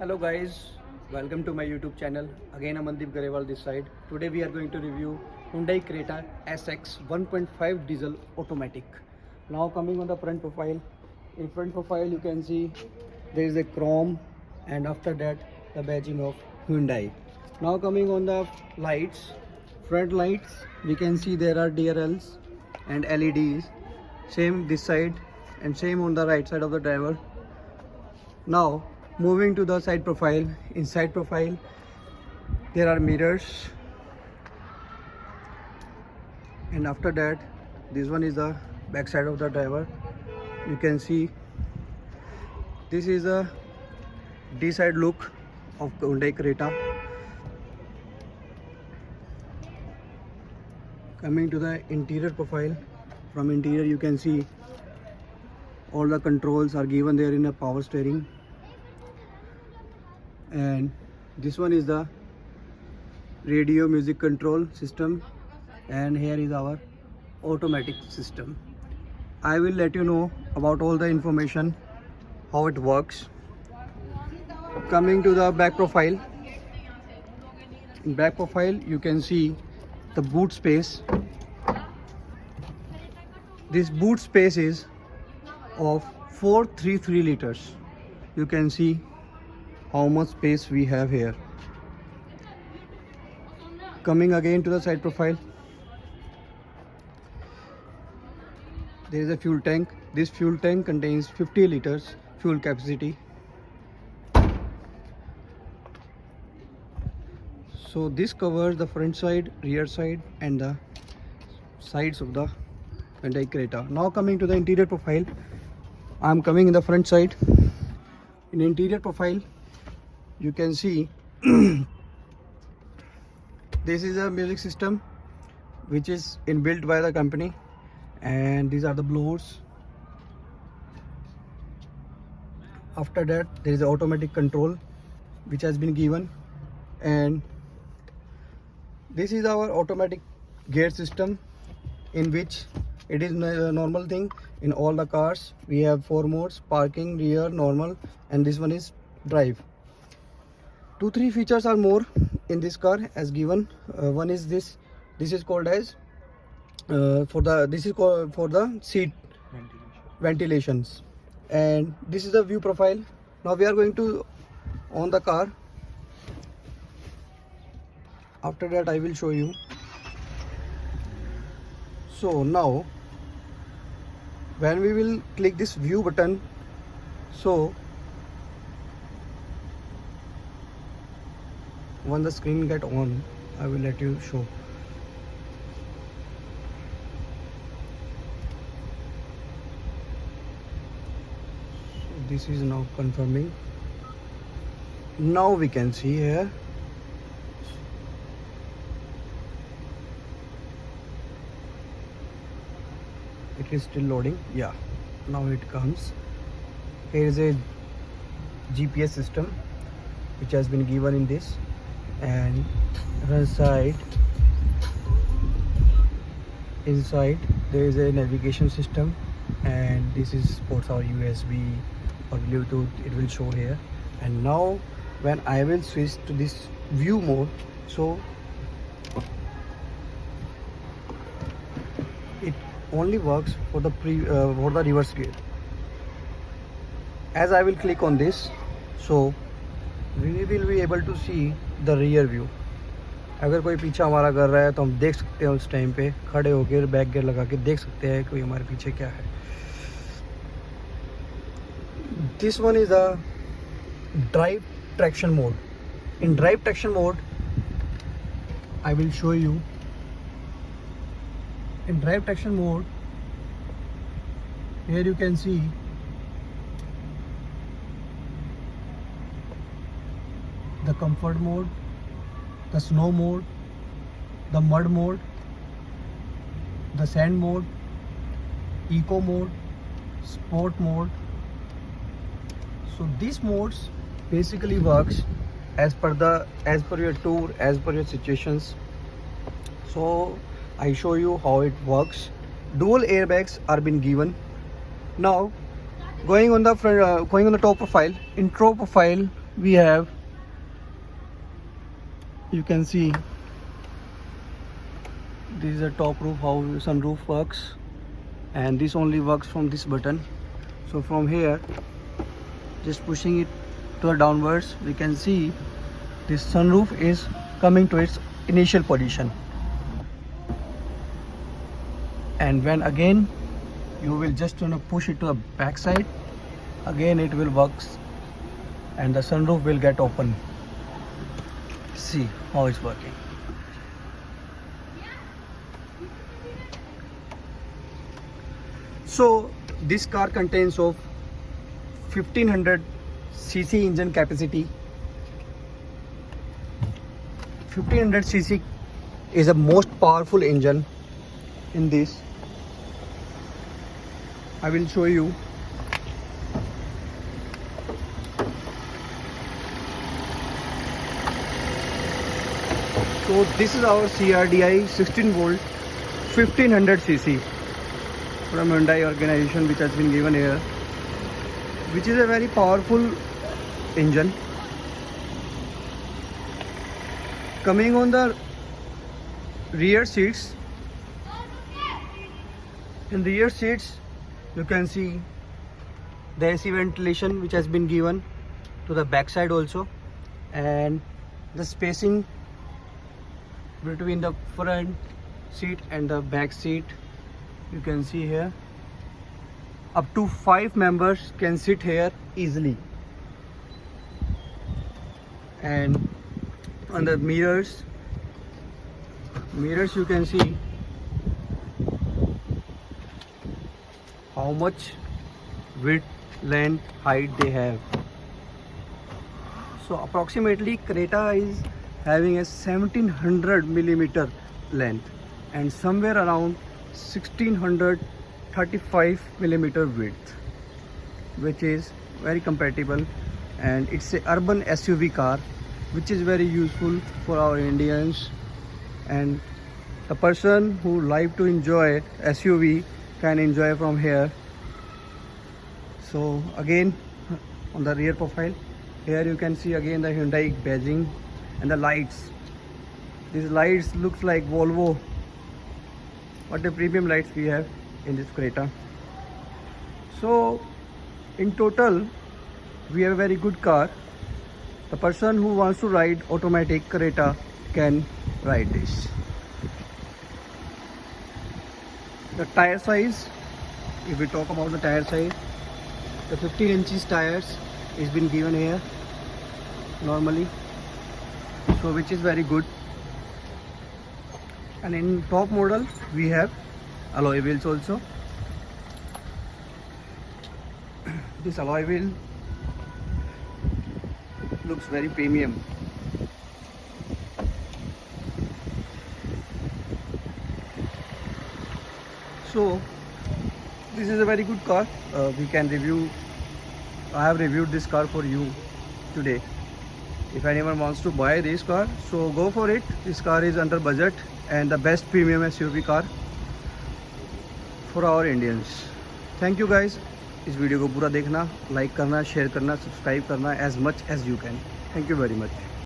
Hello guys, welcome to my YouTube channel. Again Amandeep Garewal this side. Today we are going to review Hyundai Creta SX 1.5 diesel automatic. Now coming on the front profile. In front profile you can see there is a chrome and after that the badging of Hyundai. Now coming on the lights. Front lights we can see there are DRLs and LEDs. Same this side and same on the right side of the driver. Now moving to the side profile. In side profile there are mirrors and after that this one is the back side of the driver. You can see this is a D side look of Hyundai Creta. Coming to the interior profile, from interior you can see all the controls are given there in a power steering, and this one is the radio music control system, and here is our automatic system. I will let you know about all the information how it works. Coming to the back profile. In back profile you can see the boot space. This boot space is of 433 liters. You can see how much space we have here. Coming again to the side profile, there is a fuel tank. This fuel tank contains 50 liters fuel capacity. So this covers the front side, rear side and the sides of the Hyundai Creta. Now coming to the interior profile, I am coming in the front side. In interior profile you can see this is a music system which is inbuilt by the company, and these are the blowers. After that there is the automatic control which has been given, and this is our automatic gear system, in which it is a normal thing. In all the cars we have 4 modes: parking, rear, normal, and this one is drive. 2-3 features are more in this car as given. One is this is called as for the seat ventilations, and this is the view profile. Now we are going to on the car. After that I will show you. So now when we will click this view button, so when the screen get on, I will let you show. So this is now confirming. Now we can see here it is still loading. Yeah, now it comes. Here is a GPS system which has been given in this, and inside there is a navigation system, and this is supports our USB or Bluetooth. It will show here. And now when I will switch to this view mode, so it only works for the reverse gear. As I will click on this, so we will be able to see the rear view. अगर कोई पीछा हमारा कर रहा है तो हम देख सकते हैं, उस टाइम पे खड़े होकर बैक गियर लगा के देख सकते हैं कोई हमारे पीछे क्या है. This one is the drive traction mode. In drive traction mode I will show you. In drive traction mode, here you can see the comfort mode, the snow mode, the mud mode, the sand mode, eco mode, sport mode. So these modes basically works as per your tour, as per your situations. So I show you how it works. Dual airbags are been given. Now going on the front, going on the top profile. In top profile we have, you can see this is a top roof, how sunroof works, and this only works from this button. So from here, just pushing it to the downwards, we can see this sunroof is coming to its initial position, and when again you will just push it to the back side, again it will works and the sunroof will get open. See how it's working. So this car contains of 1500 cc engine capacity. 1500 cc is the most powerful engine in this. I will show you. So this is our CRDI 16 volt 1500 cc from Hyundai organization, which has been given here, which is a very powerful engine. Coming on the rear seats, in the rear seats you can see the AC ventilation which has been given to the back side also, and the spacing between the front seat and the back seat, you can see here up to 5 members can sit here easily. And on the mirrors you can see how much width, length, height they have. So approximately Creta is having a 1700 millimeter length and somewhere around 1635 millimeter width, which is very compatible, and it's a urban SUV car which is very useful for our Indians, and the person who like to enjoy SUV can enjoy from here. So again, on the rear profile here you can see again the Hyundai badging and the lights. These lights looks like Volvo. What a premium lights we have in this Creta. So in total we have a very good car. The person who wants to ride automatic Creta can ride this. The tire size, if we talk about the tire size, the 15 inches tires is been given here normally, so which is very good. And in top model we have alloy wheels also. This alloy wheel looks very premium. So this is a very good car. We can review. I have reviewed this car for you today. If anyone wants to buy this car, so go for it. This car is under budget and the best premium SUV car for our Indians. Thank you guys. इस video को पूरा देखना, like करना, share करना, subscribe करना as much as you can. Thank you very much.